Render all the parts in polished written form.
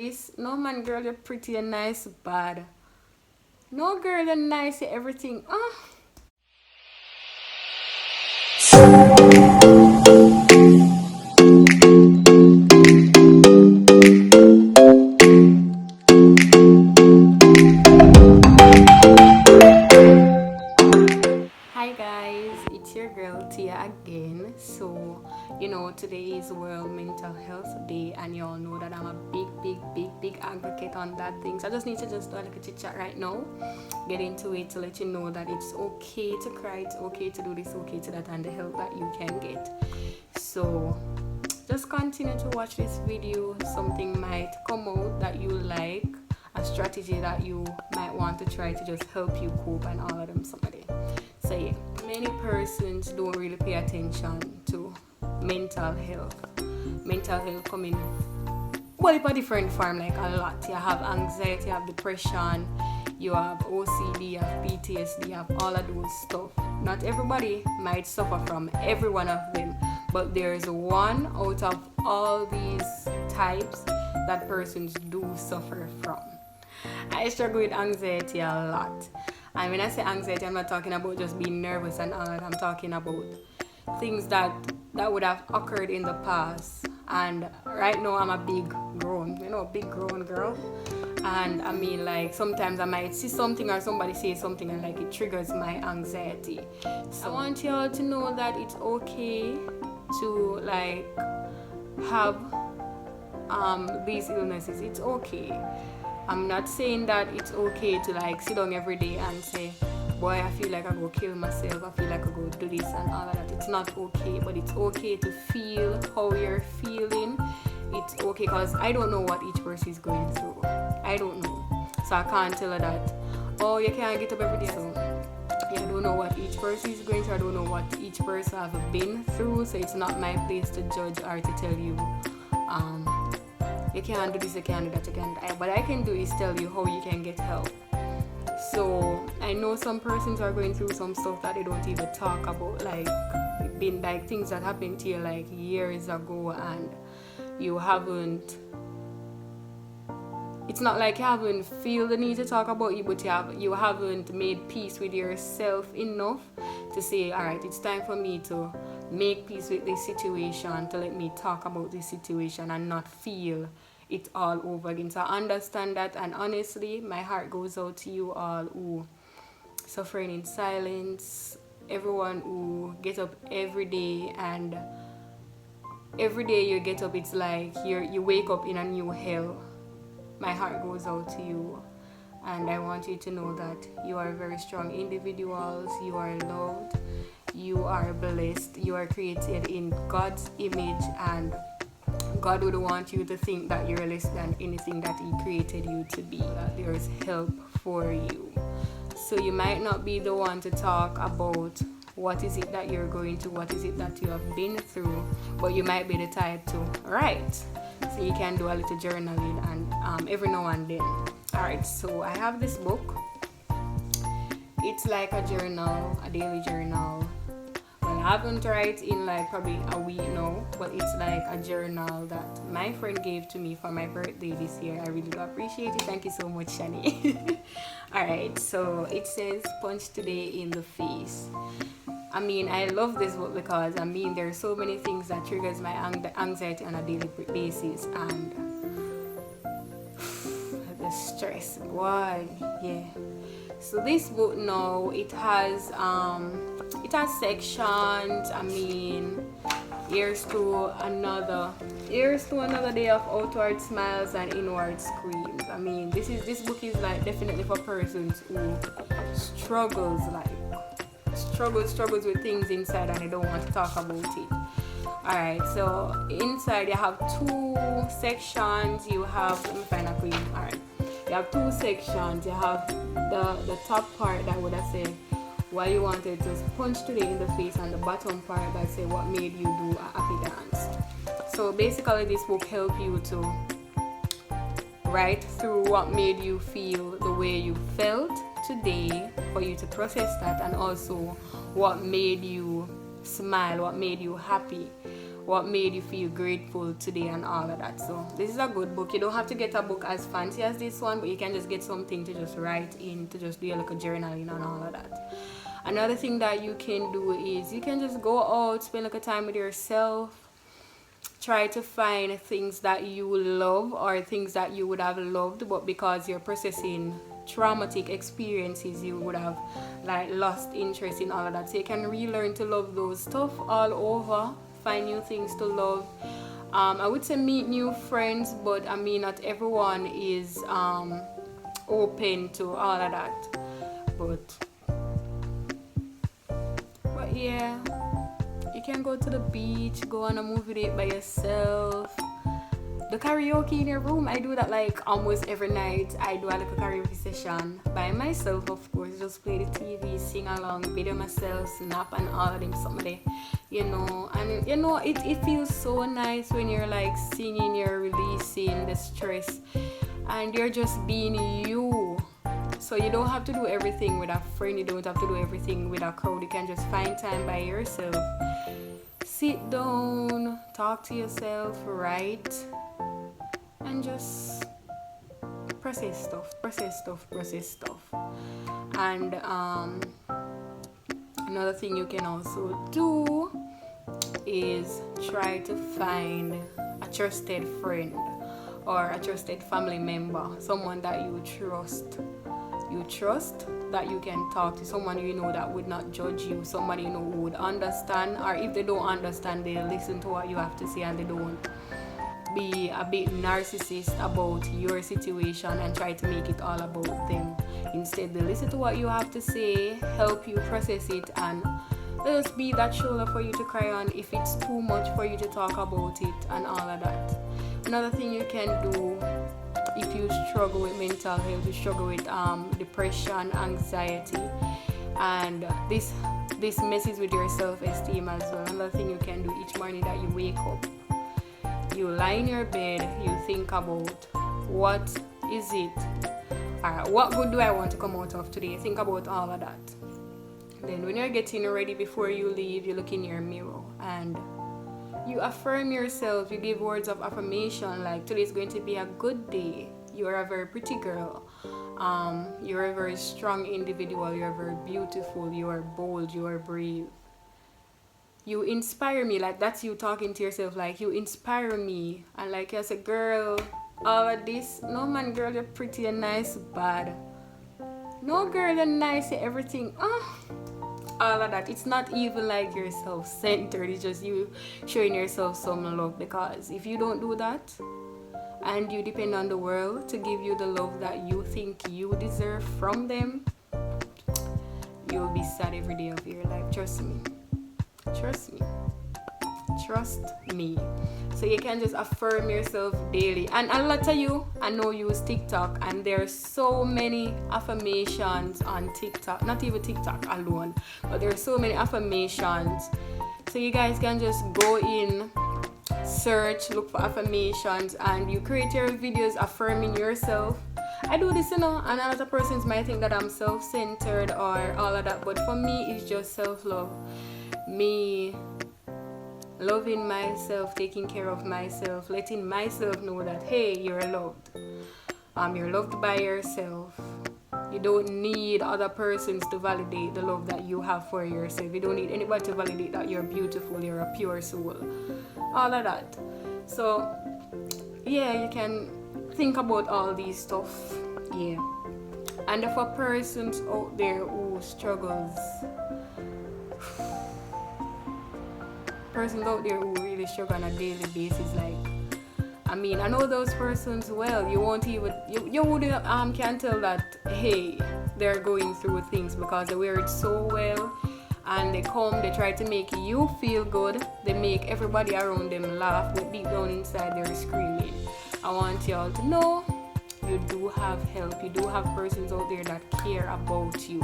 This no man, girl, you're pretty and nice, bad. No girl, you're nice, you're everything. Hi guys, it's your girl Tia again. So, today is World Mental Health Day, and you all know that I'm a big advocate on that thing. So I just need to just do a little chit chat right now, get into it to let you know that it's okay to cry, it's okay to do this, okay to that, and the help that you can get. So just continue to watch this video. Something might come out that you like, a strategy that you might want to try to just help you cope, and all of them someday. So yeah, many persons don't really pay attention to mental health. Mental health coming well in a different form, like a lot. You have anxiety, you have depression, you have OCD, you have PTSD, you have all of those stuff. Not everybody might suffer from every one of them, but there's one out of all these types that persons do suffer from. I struggle with anxiety a lot. And when I say anxiety, I'm not talking about just being nervous and all that. I'm talking about things that would have occurred in the past. And right now I'm a big grown girl. And I mean, like, sometimes I might see something or somebody say something and like it triggers my anxiety. So I want y'all to know that it's okay to like have these illnesses. It's okay. I'm not saying that it's okay to like sit down every day and say, boy, I feel like I go kill myself, I feel like I go do this and all of that. It's not okay, but it's okay to feel how you're feeling. It's okay, because I don't know what each person is going through. I don't know. So I can't tell her that, oh, you can't get up every day. So yeah, I don't know what each person is going through. I don't know what each person have been through. So it's not my place to judge or to tell you, you can't do this, you can't do that, you can't do that. What I can do is tell you how you can get help. So I know some persons are going through some stuff that they don't even talk about, like it been like things that happened to you like years ago, and you haven't. It's not like you haven't feel the need to talk about it, but you haven't made peace with yourself enough to say, all right, it's time for me to make peace with this situation, to let me talk about this situation and not feel it all over again. So I understand that, and honestly, my heart goes out to you all who suffering in silence, everyone who get up every day, and every day you get up, it's like you wake up in a new hell. My heart goes out to you, and I want you to know that you are very strong individuals, you are loved, you are blessed, you are created in God's image, and God would want you to think that you're less than anything that He created you to be. There is help for you. So you might not be the one to talk about what is it that you're going through, what is it that you have been through, but you might be the type to write. So you can do a little journaling and every now and then. Alright, so I have this book. It's like a journal, a daily journal. Well, I haven't write in like probably a week now, but it's like a journal that my friend gave to me for my birthday this year. I really do appreciate it. Thank you so much, Shani. Alright, so it says, punch today in the face. I mean, I love this book because there are so many things that triggers my anxiety on a daily basis, and the stress. Why? Yeah. So this book now, it has sections. Here's to another day of outward smiles and inward screams. This book is like definitely for persons who struggles with things inside and they don't want to talk about it. Alright, so inside you have two sections. You have, let me find a queen. Alright, you have two sections. You have the top part that would have said why you wanted to punch today in the face, and the bottom part that say what made you do a happy dance. So basically this book help you to write through what made you feel the way you felt today, for you to process that, and also what made you smile, what made you happy, what made you feel grateful today and all of that. So this is a good book. You don't have to get a book as fancy as this one, but you can just get something to just write in, to just do like a journaling and all of that. Another thing that you can do is you can just go out, spend like a time with yourself, try to find things that you love or things that you would have loved, but because you're processing traumatic experiences, you would have like lost interest in all of that. So you can relearn to love those stuff all over, find new things to love. I would say meet new friends, but I mean not everyone is open to all of that. But yeah, you can go to the beach, go on a movie date by yourself. The karaoke in your room, I do that like almost every night. I do like a karaoke session by myself, of course. Just play the TV, sing along, video myself, snap and all of them something, you know. And you know, it feels so nice when you're like singing, you're releasing the stress and you're just being you. So you don't have to do everything with a friend, you don't have to do everything with a crowd. You can just find time by yourself. Sit down, talk to yourself, write, and just process stuff. And another thing you can also do is try to find a trusted friend or a trusted family member, someone that you trust that you can talk to, someone you know that would not judge you, somebody you know who would understand, or if they don't understand, they listen to what you have to say and they don't be a bit narcissist about your situation and try to make it all about them. Instead, they listen to what you have to say, help you process it, and just be that shoulder for you to cry on if it's too much for you to talk about it and all of that. Another thing you can do if you struggle with mental health, you struggle with depression, anxiety, and this messes with your self-esteem as well. Another thing you can do each morning that you wake up, you lie in your bed, you think about what is it, what good do I want to come out of today. Think about all of that. Then when you're getting ready before you leave, you look in your mirror and you affirm yourself. You give words of affirmation like today is going to be a good day. You are a very pretty girl. You're a very strong individual. You're very beautiful. You are bold. You are brave. You inspire me. Like that's you talking to yourself. Like you inspire me. And like as a girl, all of this. No man, girl, you're pretty and nice, bad. No girl, you're nice. You're everything. All of that. It's not even like you're self-centered. It's just you showing yourself some love, because if you don't do that and you depend on the world to give you the love that you think you deserve from them, you'll be sad every day of your life. Trust me. So you can just affirm yourself daily. And a lot of you, I know, use TikTok, and there's so many affirmations on TikTok. Not even TikTok alone, but there's so many affirmations. So you guys can just go in, search, look for affirmations, and you create your videos affirming yourself. I do this, and a lot of persons might think that I'm self-centered or all of that, but for me, it's just self-love. Me loving myself, taking care of myself, letting myself know that, hey, you're loved. You're loved by yourself. You don't need other persons to validate the love that you have for yourself. You don't need anybody to validate that you're beautiful, you're a pure soul. All of that. So, yeah, you can think about all these stuff. Yeah. And for persons out there who struggles, persons out there who really struggle on a daily basis, like, I mean, I know those persons well. You won't even, you wouldn't can tell that, hey, they're going through things, because they wear it so well, and they try to make you feel good. They make everybody around them laugh, but deep down inside they're screaming. I want y'all to know you do have help. You do have persons out there that care about you.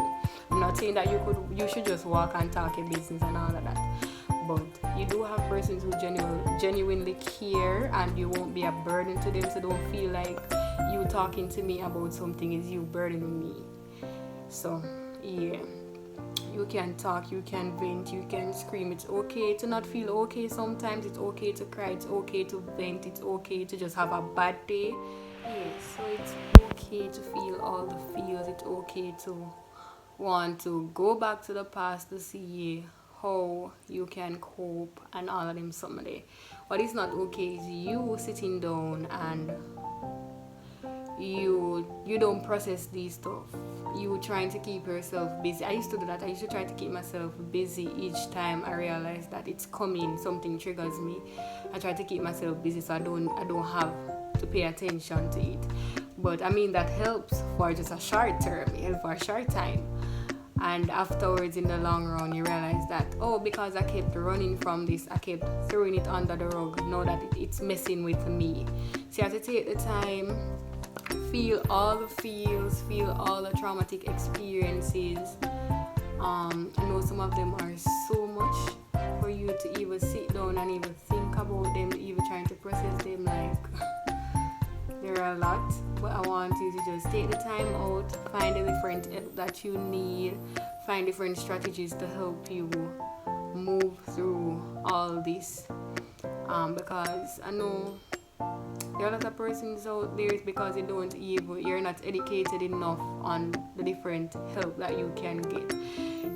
I'm not saying that you should just walk and talk your business and all of that, but you do have persons who genuinely care, and you won't be a burden to them. So don't feel like you talking to me about something is you burdening me. So yeah, You can talk, you can vent, you can scream. It's okay to not feel okay sometimes. It's okay to cry, it's okay to vent, it's okay to just have a bad day. Yes, so it's okay to feel all the feels. It's okay to want to go back to the past to see how you can cope and all of them someday. What is not okay is you sitting down and you don't process these stuff. You trying to keep yourself busy. I used to do that. I used to try to keep myself busy each time I realize that it's coming, something triggers me. I try to keep myself busy so I don't have to pay attention to it. But I mean that helps for just a short term, for a short time. And afterwards, in the long run, you realize that, oh, because I kept running from this, I kept throwing it under the rug, know that it's messing with me. So you have to take the time, feel all the feels, feel all the traumatic experiences. I know some of them are so much for you to even sit down and even think about them, even trying to process them. Like, there are a lot, but I want you to just take the time out, find the different help that you need, find different strategies to help you move through all this. Because I know there are a lot of persons out there because you're not educated enough on the different help that you can get.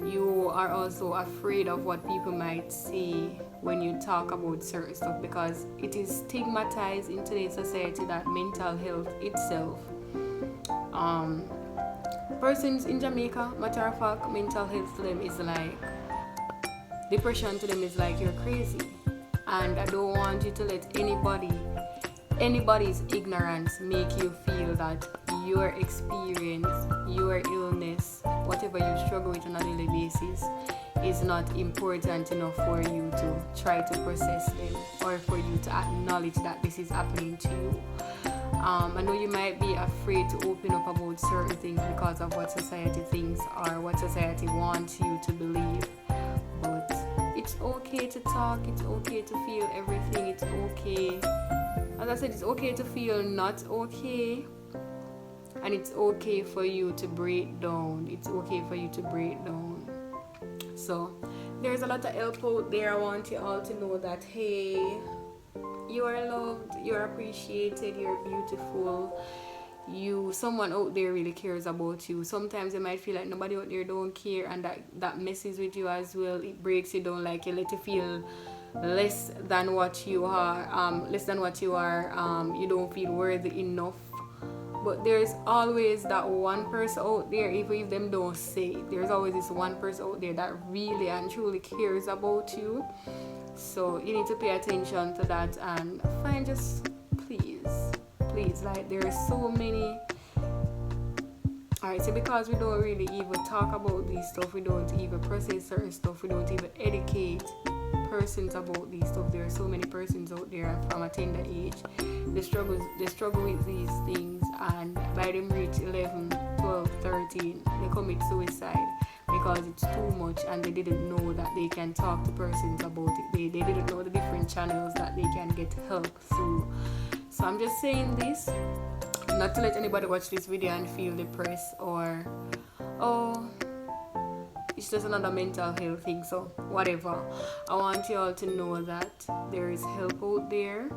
You are also afraid of what people might say when you talk about certain stuff, because it is stigmatized in today's society that mental health itself, persons in Jamaica, matter of fact, mental health to them is like, depression to them is like you're crazy. And I don't want you to let anybody's ignorance make you feel that your experience, your illness, whatever you struggle with on a daily basis, is not important enough for you to try to process them, or for you to acknowledge that this is happening to you. I know you might be afraid to open up about certain things because of what society thinks or what society wants you to believe, but it's okay to talk, it's okay to feel everything, it's okay. As I said, it's okay to feel not okay, and it's okay for you to break down. It's okay for you to break down. So, there's a lot of help out there. I want you all to know that, hey, you are loved, you're appreciated, you're beautiful. Someone out there really cares about you. Sometimes you might feel like nobody out there don't care, and that messes with you as well. It breaks you down, like you let you feel less than what you are. You don't feel worthy enough. But there's always that one person out there, even if them don't say it, there's always this one person out there that really and truly cares about you. So you need to pay attention to that and find, just please, like, there are so many. Alright, so because we don't really even talk about these stuff, we don't even process certain stuff, we don't even educate persons about these stuff. There are so many persons out there from a tender age. They struggle with these things, and by them reach 11, 12, 13, they commit suicide because it's too much, and they didn't know that they can talk to persons about it. They didn't know the different channels that they can get help through. So I'm just saying this not to let anybody watch this video and feel depressed or, oh, it's just another mental health thing, so whatever. I want you all to know that there is help out there.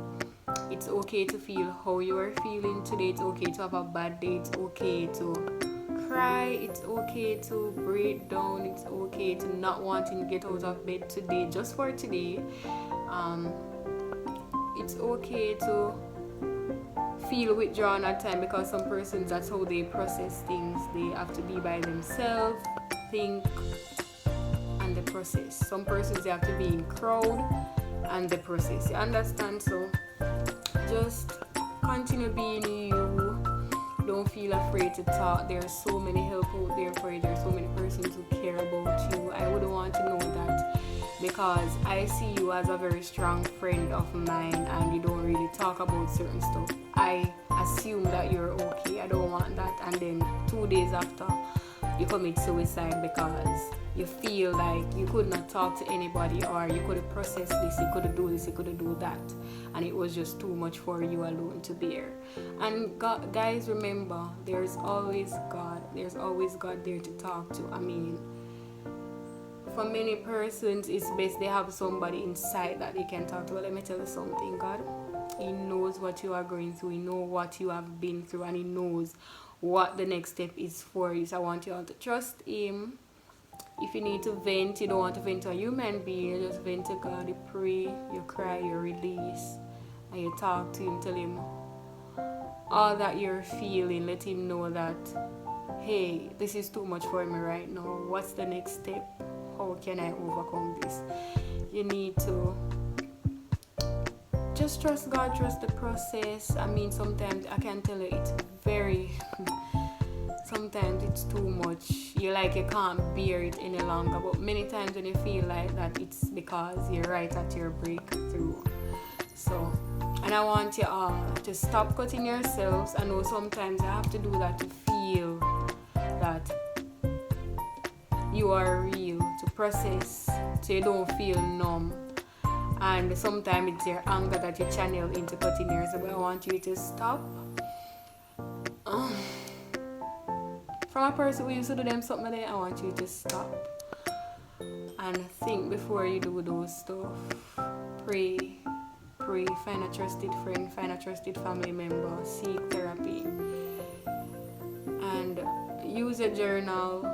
It's okay to feel how you are feeling today. It's okay to have a bad day. It's okay to cry. It's okay to break down. It's okay to not wanting to get out of bed today, just for today. It's okay to feel withdrawn at time, because some persons, that's how they process things. They have to be by themselves, think, and the process. Some persons, they have to be in crowd and the process. You understand? So just continue being you. Don't feel afraid to talk. There are so many help out there for you. There are so many persons who care about you. I would want to know that, because I see you as a very strong friend of mine, and you don't really talk about certain stuff. I assume that you're okay. I don't want that. And then 2 days after, you commit suicide because you feel like you could not talk to anybody, or you couldn't process this, you couldn't do this, you couldn't do that, and it was just too much for you alone to bear. And God, guys, remember, there's always God there to talk to. I mean, for many persons, it's best they have somebody inside that they can talk to. But let me tell you something, God, He knows what you are going through. He knows what you have been through, and He knows what the next step is for you. So I want you all to trust Him. If you need to vent, you don't want to vent to a human being, you just vent to God. You pray, you cry, you release, and you talk to Him. Tell Him all that you're feeling. Let Him know that, hey, this is too much for me right now. What's the next step? How can I overcome this? You need to just trust God, trust the process. I mean, sometimes I can tell you it's very sometimes it's too much. You can't bear it any longer. But many times when you feel like that, it's because you're right at your breakthrough. So, and I want you all to stop cutting yourselves. I know sometimes you have to do that to feel that you are real, to process, so you don't feel numb. And sometimes it's your anger that you channel into cutting yourself. But I want you to stop. From a person who used to do them something like that, I want you to stop and think before you do those stuff. Pray, find a trusted friend, find a trusted family member, seek therapy, and use a journal,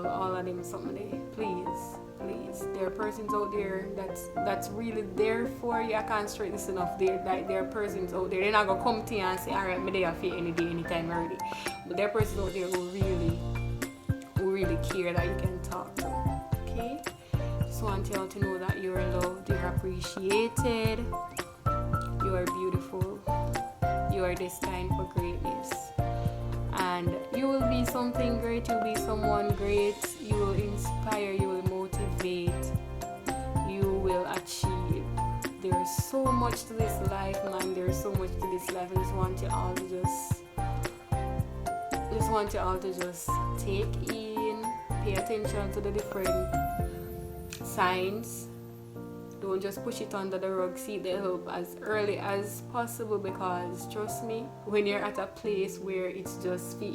all of them something. Please, there are persons out there that's really there for you. I can't stress this enough. There are persons out there. They're not gonna come to you and say, alright, me there for you any day, anytime already. But there are persons out there who really care that you can talk to. Okay? Just want you all to know that you're loved, you're appreciated, you are beautiful, you are destined for greatness. And you will be something great, you'll be someone great, you will inspire, you will motivate, you will achieve. There's so much to this life, man. There's so much to this life. I just want you all to just take in, pay attention to the different signs. Don't just push it under the rug. Seek the help as early as possible, because trust me, when you're at a place where you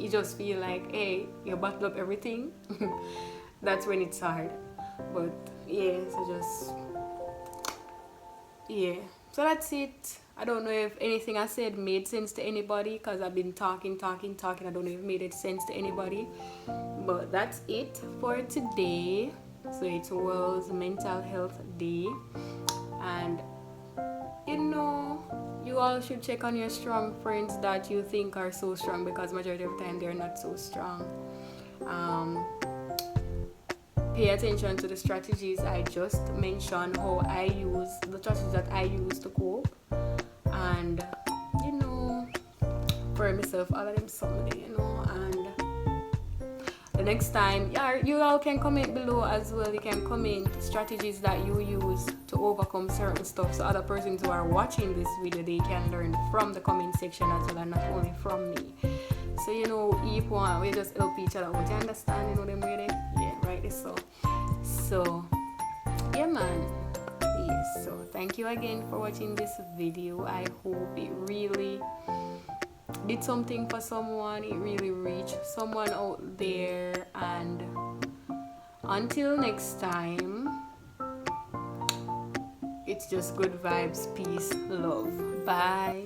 just feel like, hey, you bottle up everything, that's when it's hard. But yeah, so that's it. I don't know if anything I said made sense to anybody, because I've been talking. I don't know if it made sense to anybody. But that's it for today. So it's World Mental Health Day. And you all should check on your strong friends that you think are so strong, because majority of the time they're not so strong. Pay attention to the strategies I just mentioned, the strategies that I use to cope. And for myself, all of them someday, and the next time, you all can comment below as well. You can comment strategies that you use to overcome certain stuff, so other persons who are watching this video, they can learn from the comment section as well, and not only from me. So if we just help each other out. You understand? Them really? Yeah, right. So yeah, man. Yes. So thank you again for watching this video. I hope it really did something for someone. It really reached someone out there. And until next time, it's just good vibes, peace, love. Bye.